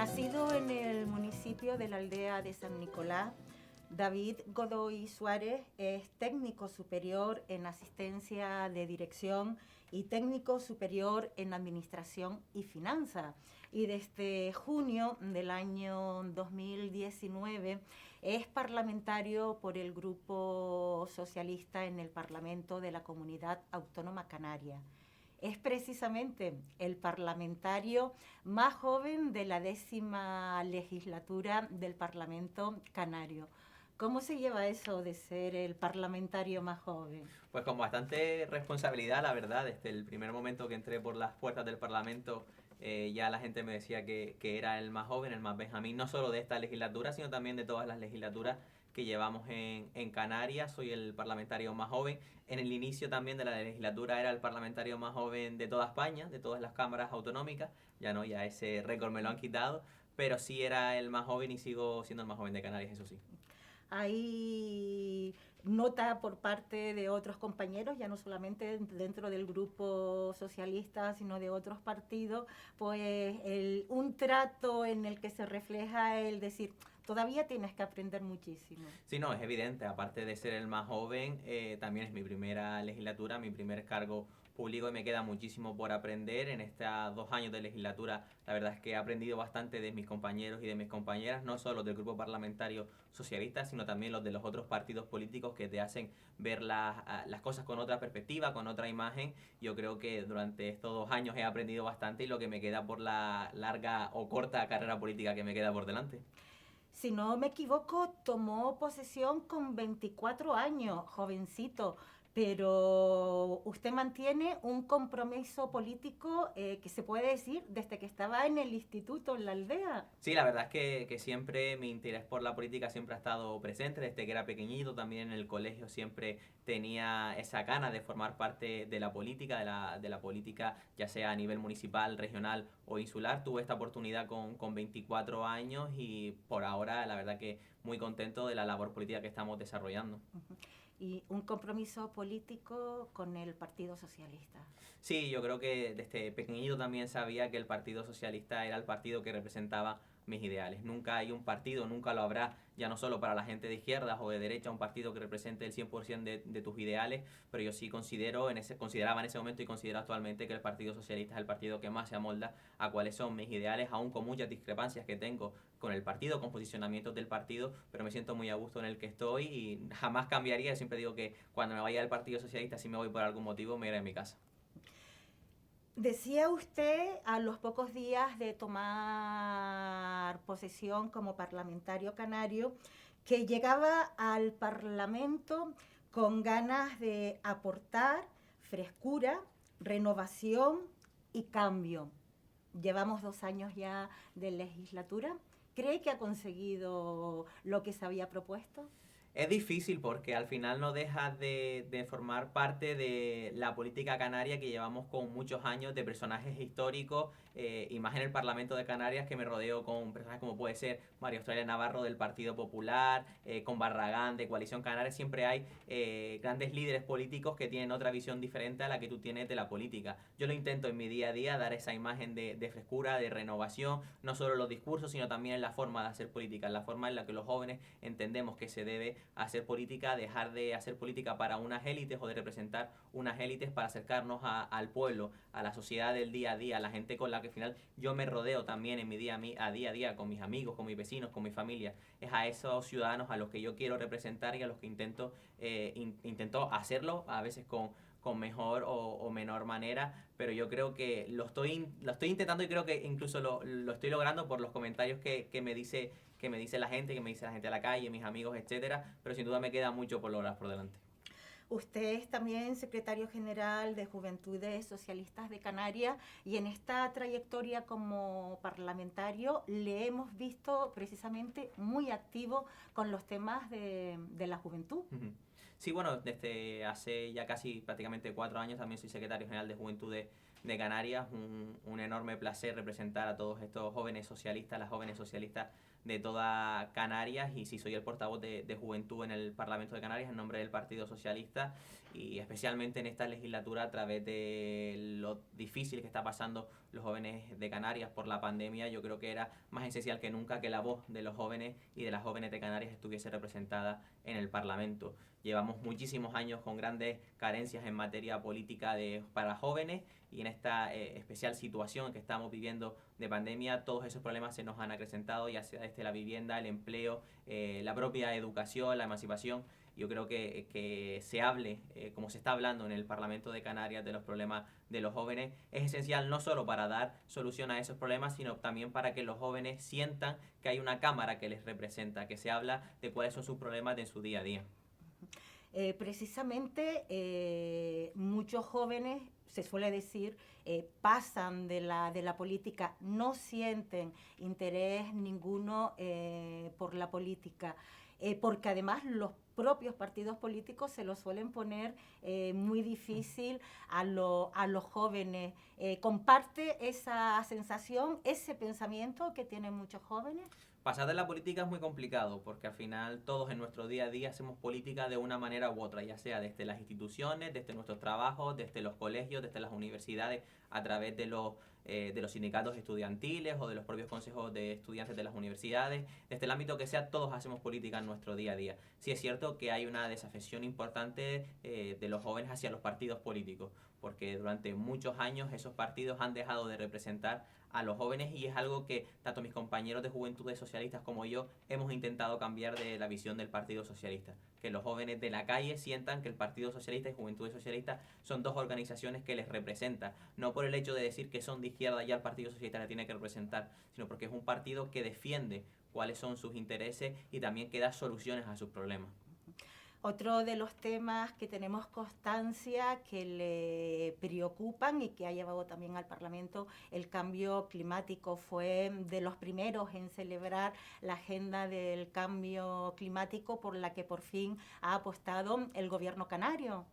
Nacido en el municipio de la aldea de San Nicolás, David Godoy Suárez es técnico superior en asistencia de dirección y técnico superior en administración y finanzas. Y desde junio del año 2019 es parlamentario por el Grupo Socialista en el Parlamento de la Comunidad Autónoma Canaria. Es precisamente el parlamentario más joven de la 10ª legislatura del Parlamento Canario. ¿Cómo se lleva eso de ser el parlamentario más joven? Pues con bastante responsabilidad, la verdad. Desde el primer momento que entré por las puertas del Parlamento, ya la gente me decía que era el más joven, el más benjamín, no solo de esta legislatura, sino también de todas las legislaturas que llevamos en Canarias. Soy el parlamentario más joven. En el inicio también de la legislatura era el parlamentario más joven de toda España, de todas las cámaras autonómicas. Ya no, ya ese récord me lo han quitado, pero sí era el más joven y sigo siendo el más joven de Canarias, eso sí. Hay nota por parte de otros compañeros, ya no solamente dentro del grupo socialista, sino de otros partidos, pues un trato en el que se refleja el decir, todavía tienes que aprender muchísimo. Sí, no, es evidente. Aparte de ser el más joven, también es mi primera legislatura, mi primer cargo público y me queda muchísimo por aprender. En estos 2 años de legislatura, la verdad es que he aprendido bastante de mis compañeros y de mis compañeras, no solo del grupo parlamentario socialista, sino también los de los otros partidos políticos que te hacen ver las cosas con otra perspectiva, con otra imagen. Yo creo que durante estos 2 años he aprendido bastante y lo que me queda por la larga o corta carrera política que me queda por delante. Si no me equivoco, tomó posesión con 24 años, jovencito, pero usted mantiene un compromiso político que se puede decir desde que estaba en el instituto, en la aldea. Sí, la verdad es que siempre mi interés por la política siempre ha estado presente, desde que era pequeñito, también en el colegio siempre tenía esa gana de formar parte de la política, de la política ya sea a nivel municipal, regional o insular. Tuve esta oportunidad con 24 años y por ahora la verdad que muy contento de la labor política que estamos desarrollando. Y un compromiso político con el Partido Socialista. Sí, yo creo que desde pequeñito también sabía que el Partido Socialista era el partido que representaba mis ideales. Nunca hay un partido, nunca lo habrá, ya no solo para la gente de izquierdas o de derecha, un partido que represente el 100% de tus ideales, pero yo sí consideraba en ese momento y considero actualmente que el Partido Socialista es el partido que más se amolda a cuáles son mis ideales, aún con muchas discrepancias que tengo con el partido, con posicionamientos del partido, pero me siento muy a gusto en el que estoy y jamás cambiaría. Yo siempre digo que cuando me vaya del Partido Socialista, si me voy por algún motivo, me iré a mi casa. Decía usted a los pocos días de tomar posesión como parlamentario canario que llegaba al Parlamento con ganas de aportar frescura, renovación y cambio. Llevamos 2 años ya de legislatura. ¿Cree que ha conseguido lo que se había propuesto? Es difícil porque al final no deja de formar parte de la política canaria que llevamos con muchos años de personajes históricos, y más en el Parlamento de Canarias, que me rodeo con personajes como puede ser María Australia Navarro del Partido Popular, con Barragán de Coalición Canaria. Siempre hay grandes líderes políticos que tienen otra visión diferente a la que tú tienes de la política. Yo lo intento en mi día a día, dar esa imagen de frescura, de renovación, no solo en los discursos, sino también en la forma de hacer política, en la forma en la que los jóvenes entendemos que se debe hacer política, dejar de hacer política para unas élites o de representar unas élites para acercarnos al pueblo, a la sociedad del día a día, a la gente con la que al final yo me rodeo también en mi día a día con mis amigos, con mis vecinos, con mi familia. Es a esos ciudadanos a los que yo quiero representar y a los que intento hacerlo, a veces con mejor o menor manera, pero yo creo que lo estoy intentando y creo que incluso lo estoy logrando por los comentarios que me dice la gente, que me dice la gente a la calle, mis amigos, etcétera, pero sin duda me queda mucho por lograr por delante. Usted es también secretario general de Juventudes Socialistas de Canarias y en esta trayectoria como parlamentario le hemos visto precisamente muy activo con los temas de la juventud. Uh-huh. Sí, bueno, desde hace ya casi prácticamente 4 años también soy secretario general de Juventudes de Canarias. Un enorme placer representar a todos estos jóvenes socialistas, las jóvenes socialistas de toda Canarias, y sí soy el portavoz de Juventud en el Parlamento de Canarias en nombre del Partido Socialista, y especialmente en esta legislatura a través de lo difícil que está pasando los jóvenes de Canarias por la pandemia. Yo creo que era más esencial que nunca que la voz de los jóvenes y de las jóvenes de Canarias estuviese representada en el Parlamento. Llevamos muchísimos años con grandes carencias en materia política para jóvenes, y en esta especial situación que estamos viviendo de pandemia, todos esos problemas se nos han acrecentado, ya sea desde la vivienda, el empleo, la propia educación, la emancipación. Yo creo que se hable, como se está hablando en el Parlamento de Canarias, de los problemas de los jóvenes, es esencial no solo para dar solución a esos problemas, sino también para que los jóvenes sientan que hay una cámara que les representa, que se habla de cuáles son sus problemas de su día a día. Precisamente muchos jóvenes, se suele decir, pasan de la política, no sienten interés ninguno por la política, porque además los propios partidos políticos se lo suelen poner muy difícil a los jóvenes. ¿Comparte esa sensación, ese pensamiento que tienen muchos jóvenes? Pasar de la política es muy complicado, porque al final todos en nuestro día a día hacemos política de una manera u otra, ya sea desde las instituciones, desde nuestros trabajos, desde los colegios, desde las universidades, a través de los sindicatos estudiantiles o de los propios consejos de estudiantes de las universidades. Desde el ámbito que sea, todos hacemos política en nuestro día a día. Sí es cierto que hay una desafección importante de los jóvenes hacia los partidos políticos, porque durante muchos años esos partidos han dejado de representar a los jóvenes, y es algo que tanto mis compañeros de Juventudes Socialistas como yo hemos intentado cambiar de la visión del Partido Socialista. Que los jóvenes de la calle sientan que el Partido Socialista y Juventudes Socialistas son dos organizaciones que les representan, no por el hecho de decir que son de izquierda ya el Partido Socialista le tiene que representar, sino porque es un partido que defiende cuáles son sus intereses y también que da soluciones a sus problemas. Otro de los temas que tenemos constancia que le preocupan y que ha llevado también al Parlamento el cambio climático. Fue de los primeros en celebrar la agenda del cambio climático por la que por fin ha apostado el gobierno canario.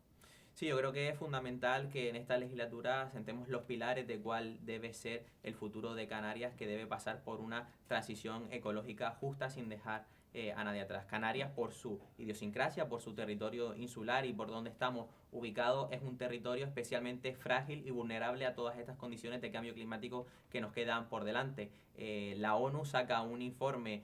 Sí, yo creo que es fundamental que en esta legislatura sentemos los pilares de cuál debe ser el futuro de Canarias, que debe pasar por una transición ecológica justa sin dejar a nadie atrás. Canarias, por su idiosincrasia, por su territorio insular y por donde estamos ubicados, es un territorio especialmente frágil y vulnerable a todas estas condiciones de cambio climático que nos quedan por delante. La ONU saca un informe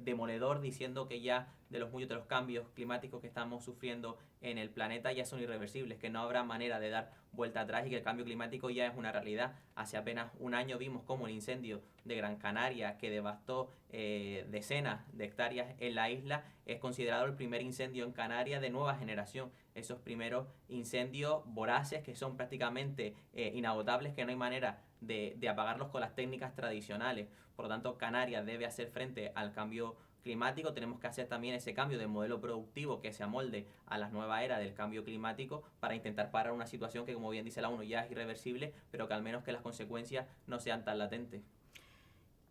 demoledor diciendo que ya de los cambios climáticos que estamos sufriendo en el planeta ya son irreversibles, que no habrá manera de dar vuelta atrás y que el cambio climático ya es una realidad. Hace apenas un año vimos cómo el incendio de Gran Canaria, que devastó decenas de hectáreas en la isla, es considerado el primer incendio en Canarias de nueva generación. Esos primeros incendios voraces que son prácticamente inagotables, que no hay manera de apagarlos con las técnicas tradicionales. Por lo tanto, Canarias debe hacer frente al cambio climático. Tenemos que hacer también ese cambio de modelo productivo que se amolde a la nueva era del cambio climático para intentar parar una situación que, como bien dice la ONU, ya es irreversible, pero que al menos que las consecuencias no sean tan latentes.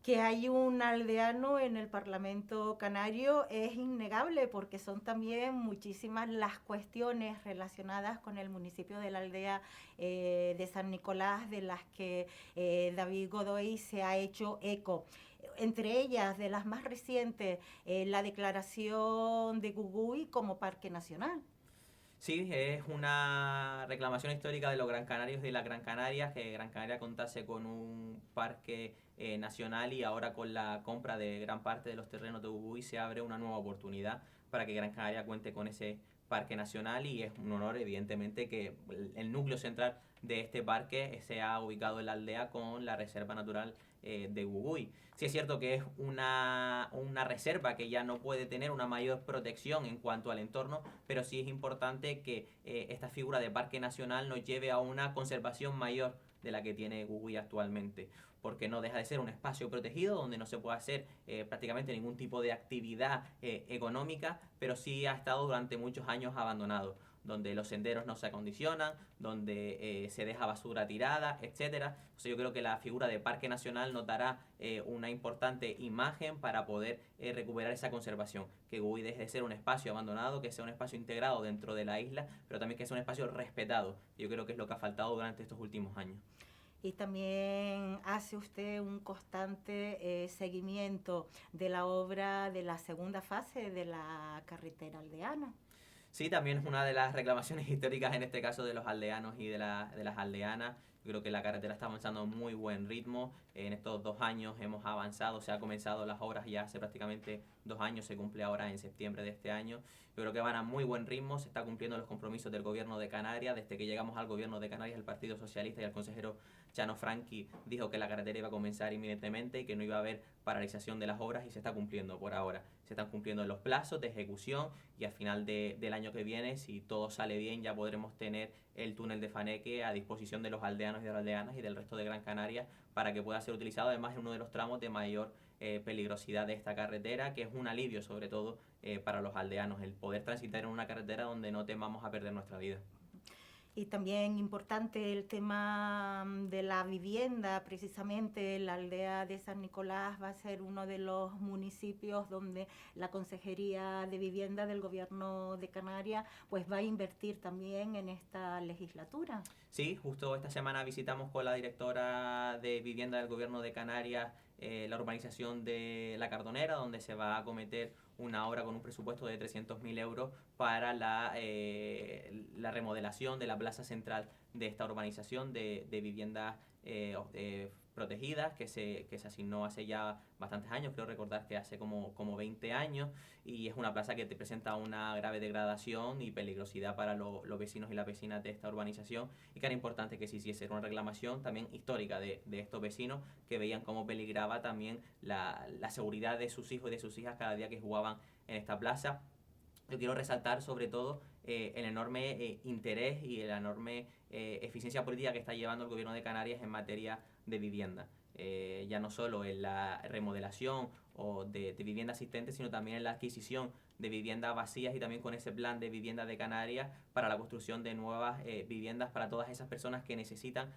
Que hay un aldeano en el Parlamento canario es innegable, porque son también muchísimas las cuestiones relacionadas con el municipio de la aldea de San Nicolás, de las que David Godoy se ha hecho eco. Entre ellas, de las más recientes, la declaración de Gugui como parque nacional. Sí, es una reclamación histórica de los Gran Canarios y de las Gran Canarias, que Gran Canaria contase con un parque nacional, y ahora con la compra de gran parte de los terrenos de Gugui se abre una nueva oportunidad para que Gran Canaria cuente con ese parque nacional, y es un honor evidentemente que el núcleo central de este parque sea ubicado en la aldea con la reserva natural de Gugui. Sí es cierto que es una reserva que ya no puede tener una mayor protección en cuanto al entorno, pero sí es importante que esta figura de parque nacional nos lleve a una conservación mayor de la que tiene Gugui actualmente, porque no deja de ser un espacio protegido donde no se puede hacer prácticamente ningún tipo de actividad económica, pero sí ha estado durante muchos años abandonado, donde los senderos no se acondicionan, donde se deja basura tirada, etcétera. Entonces yo creo que la figura de parque nacional nos dará una importante imagen para poder recuperar esa conservación, que Gugui deje de ser un espacio abandonado, que sea un espacio integrado dentro de la isla, pero también que sea un espacio respetado. Yo creo que es lo que ha faltado durante estos últimos años. Y también hace usted un constante seguimiento de la obra de la segunda fase de la carretera aldeana. Sí, también es una de las reclamaciones históricas en este caso de los aldeanos y de las aldeanas. Yo creo que la carretera está avanzando a un muy buen ritmo. En estos 2 años hemos avanzado, se han comenzado las obras ya hace prácticamente 2 años, se cumple ahora en septiembre de este año. Yo creo que van a muy buen ritmo, se está cumpliendo los compromisos del gobierno de Canarias. Desde que llegamos al gobierno de Canarias, el Partido Socialista y el consejero Chano Franqui dijo que la carretera iba a comenzar inminentemente y que no iba a haber paralización de las obras, y se está cumpliendo por ahora. Se están cumpliendo los plazos de ejecución y al final del año que viene, si todo sale bien, ya podremos tener el túnel de Faneque a disposición de los aldeanos y de las aldeanas y del resto de Gran Canaria para que pueda ser utilizado, además en uno de los tramos de mayor peligrosidad de esta carretera, que es un alivio sobre todo para los aldeanos, el poder transitar en una carretera donde no temamos a perder nuestra vida. Y también importante el tema de la vivienda, precisamente la aldea de San Nicolás va a ser uno de los municipios donde la Consejería de Vivienda del Gobierno de Canarias pues va a invertir también en esta legislatura. Sí, justo esta semana visitamos con la directora de Vivienda del Gobierno de Canarias la urbanización de La Cardonera, donde se va a acometer una obra con un presupuesto de 300.000 euros para la remodelación de la plaza central de esta urbanización de viviendas protegidas que se asignó hace ya bastantes años, creo recordar que hace como 20 años, y es una plaza que te presenta una grave degradación y peligrosidad para los vecinos y las vecinas de esta urbanización, y que era importante que se hiciese una reclamación también histórica de estos vecinos que veían cómo peligraba también la seguridad de sus hijos y de sus hijas cada día que jugaban en esta plaza. Yo quiero resaltar sobre todo el enorme interés y la enorme eficiencia política que está llevando el gobierno de Canarias en materia de vivienda. Ya no solo en la remodelación o de vivienda asistente, sino también en la adquisición de viviendas vacías, y también con ese plan de vivienda de Canarias para la construcción de nuevas viviendas para todas esas personas que necesitan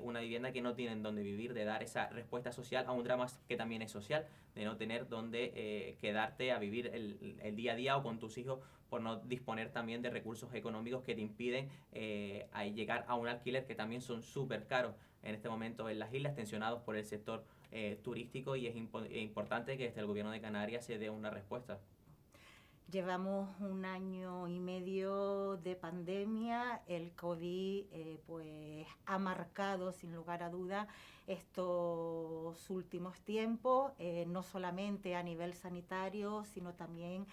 una vivienda, que no tienen dónde vivir, de dar esa respuesta social a un drama que también es social, de no tener dónde quedarte a vivir el día a día o con tus hijos por no disponer también de recursos económicos que te impiden llegar a un alquiler, que también son súper caros en este momento en las islas, tensionados por el sector turístico, y es importante que desde el gobierno de Canarias se dé una respuesta. Llevamos 1 año y medio de pandemia, el COVID pues ha marcado sin lugar a duda estos últimos tiempos, no solamente a nivel sanitario, sino también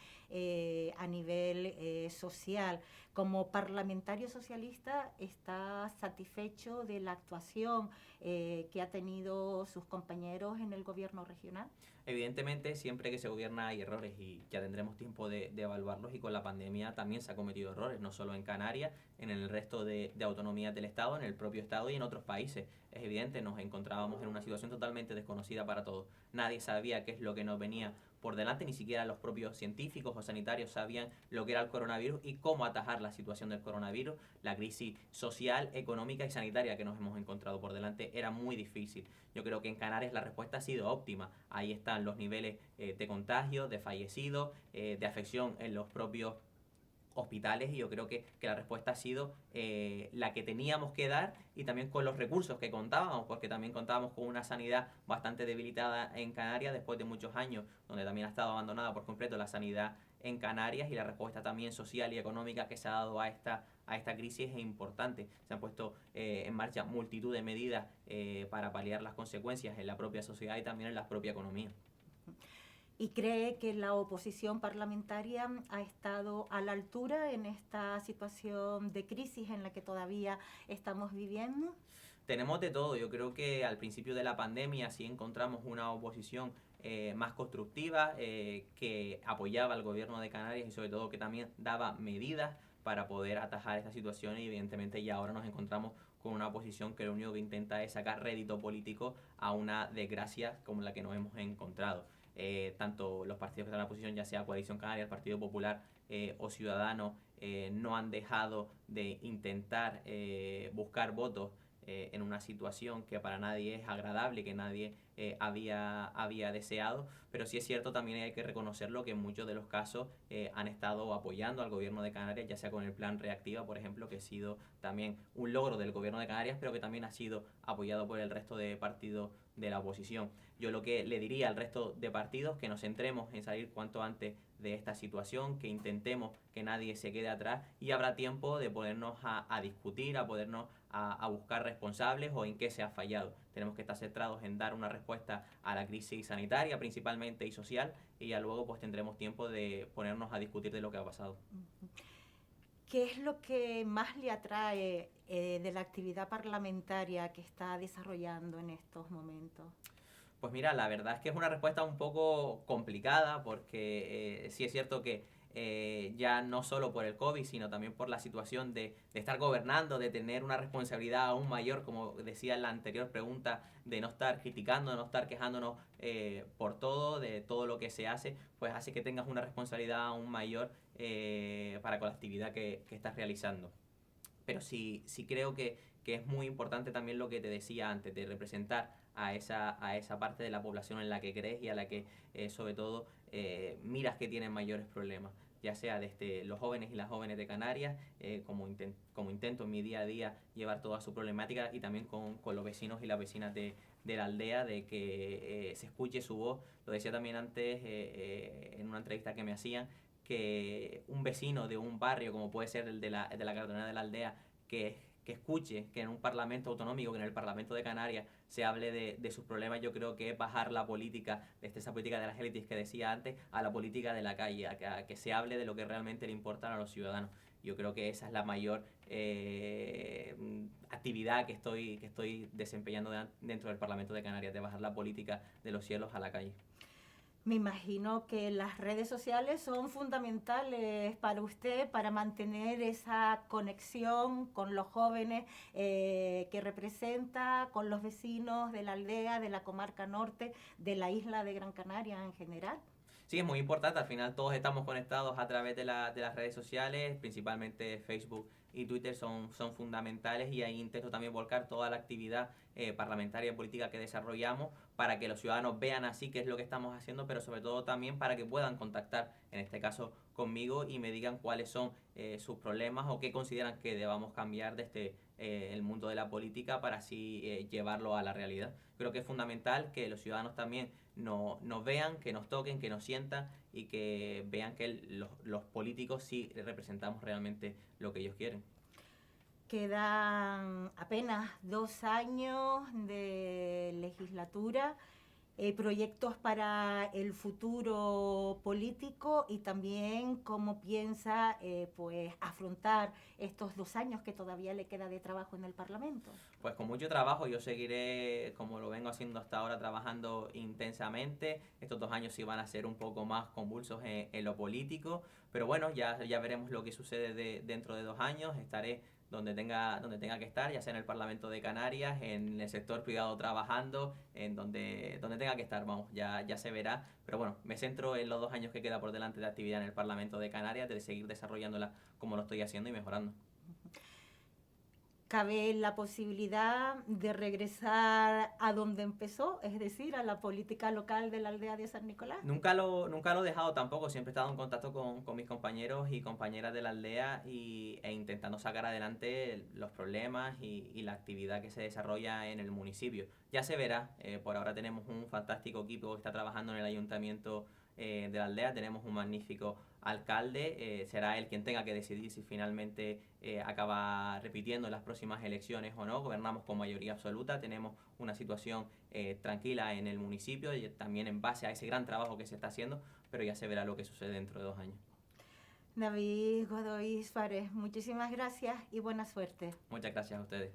a nivel social. Como parlamentario socialista, ¿está satisfecho de la actuación que ha tenido sus compañeros en el gobierno regional? Evidentemente, siempre que se gobierna hay errores, y ya tendremos tiempo de evaluarlos, y con la pandemia también se han cometido errores, no solo en Canarias, en el resto de autonomías del Estado, en el propio Estado y en otros países. Es evidente, nos encontrábamos en una situación totalmente desconocida para todos. Nadie sabía qué es lo que nos venía por delante, ni siquiera los propios científicos o sanitarios sabían lo que era el coronavirus y cómo atajar la situación del coronavirus. La crisis social, económica y sanitaria que nos hemos encontrado por delante era muy difícil. Yo creo que en Canarias la respuesta ha sido óptima. Ahí están los niveles de contagio, de fallecidos, de afección en los propios hospitales, y yo creo que la respuesta ha sido la que teníamos que dar, y también con los recursos que contábamos, porque también contábamos con una sanidad bastante debilitada en Canarias después de muchos años donde también ha estado abandonada por completo la sanidad en Canarias, y la respuesta también social y económica que se ha dado a esta crisis es importante. Se han puesto en marcha multitud de medidas para paliar las consecuencias en la propia sociedad y también en la propia economía. ¿Y cree que la oposición parlamentaria ha estado a la altura en esta situación de crisis en la que todavía estamos viviendo? Tenemos de todo. Yo creo que al principio de la pandemia sí encontramos una oposición más constructiva, que apoyaba al gobierno de Canarias y sobre todo que también daba medidas para poder atajar esta situación, y evidentemente ya ahora nos encontramos con una oposición que lo único que intenta es sacar rédito político a una desgracia como la que nos hemos encontrado. Tanto los partidos que están en la oposición, ya sea Coalición Canaria, el Partido Popular o Ciudadanos, no han dejado de intentar buscar votos en una situación que para nadie es agradable, que nadie había deseado, pero sí es cierto, también hay que reconocerlo, que en muchos de los casos han estado apoyando al gobierno de Canarias, ya sea con el plan Reactiva, por ejemplo, que ha sido también un logro del gobierno de Canarias, pero que también ha sido apoyado por el resto de partidos de la oposición. Yo lo que le diría al resto de partidos, que nos centremos en salir cuanto antes de esta situación, que intentemos que nadie se quede atrás, y habrá tiempo de ponernos a discutir, a podernos a buscar responsables o en qué se ha fallado. Tenemos que estar centrados en dar una respuesta a la crisis sanitaria principalmente y social, y ya luego pues tendremos tiempo de ponernos a discutir de lo que ha pasado. ¿Qué es lo que más le atrae de la actividad parlamentaria que está desarrollando en estos momentos? Pues mira, la verdad es que es una respuesta un poco complicada, porque sí es cierto que ya no solo por el COVID, sino también por la situación de estar gobernando, de tener una responsabilidad aún mayor, como decía en la anterior pregunta, de no estar criticando, de no estar quejándonos por todo, de todo lo que se hace, pues hace que tengas una responsabilidad aún mayor para con la actividad que estás realizando. Pero sí creo que es muy importante también lo que te decía antes, de representar a esa parte de la población en la que crees y a la que sobre todo miras que tienen mayores problemas, ya sea desde los jóvenes y las jóvenes de Canarias, como intento en mi día a día llevar toda su problemática, y también con los vecinos y las vecinas de la aldea, de que se escuche su voz. Lo decía también antes en una entrevista que me hacían, que un vecino de un barrio, como puede ser el de la cartonera de la aldea, que escuche que en un parlamento autonómico, que en el Parlamento de Canarias se hable de sus problemas, yo creo que es bajar la política, desde esa política de las élites que decía antes, a la política de la calle, a que se hable de lo que realmente le importa a los ciudadanos. Yo creo que esa es la mayor actividad que estoy desempeñando dentro del Parlamento de Canarias, de bajar la política de los cielos a la calle. Me imagino que las redes sociales son fundamentales para usted, para mantener esa conexión con los jóvenes que representa, con los vecinos de la aldea, de la comarca norte, de la isla de Gran Canaria en general. Sí, es muy importante. Al final todos estamos conectados a través de las redes sociales, principalmente Facebook y Twitter son fundamentales, y ahí intento también volcar toda la actividad parlamentaria y política que desarrollamos, para que los ciudadanos vean así qué es lo que estamos haciendo, pero sobre todo también para que puedan contactar, en este caso conmigo, y me digan cuáles son sus problemas o qué consideran que debamos cambiar desde el mundo de la política, para así llevarlo a la realidad. Creo que es fundamental que los ciudadanos también nos vean, que nos toquen, que nos sientan, y que vean que los políticos sí representamos realmente lo que ellos quieren. Quedan apenas 2 años de legislatura, proyectos para el futuro político, y también cómo piensa pues afrontar estos 2 años que todavía le queda de trabajo en el Parlamento. Pues con mucho trabajo. Yo seguiré, como lo vengo haciendo hasta ahora, trabajando intensamente. Estos 2 años sí van a ser un poco más convulsos en lo político, pero bueno, ya veremos lo que sucede dentro de 2 años. Estaré donde tenga que estar, ya sea en el Parlamento de Canarias, en el sector privado trabajando, en donde tenga que estar, vamos, ya se verá. Pero bueno, me centro en los 2 años que queda por delante de actividad en el Parlamento de Canarias, de seguir desarrollándola como lo estoy haciendo y mejorando. ¿Cabe la posibilidad de regresar a donde empezó, es decir, a la política local de la aldea de San Nicolás? Nunca lo he dejado tampoco. Siempre he estado en contacto con mis compañeros y compañeras de la aldea, e intentando sacar adelante los problemas y la actividad que se desarrolla en el municipio. Ya se verá. Por ahora tenemos un fantástico equipo que está trabajando en el ayuntamiento de la aldea. Tenemos un magnífico alcalde. Será él quien tenga que decidir si finalmente acaba repitiendo en las próximas elecciones o no. Gobernamos con mayoría absoluta, tenemos una situación tranquila en el municipio, y también en base a ese gran trabajo que se está haciendo, pero ya se verá lo que sucede dentro de 2 años. David Godoy Suárez, muchísimas gracias y buena suerte. Muchas gracias a ustedes.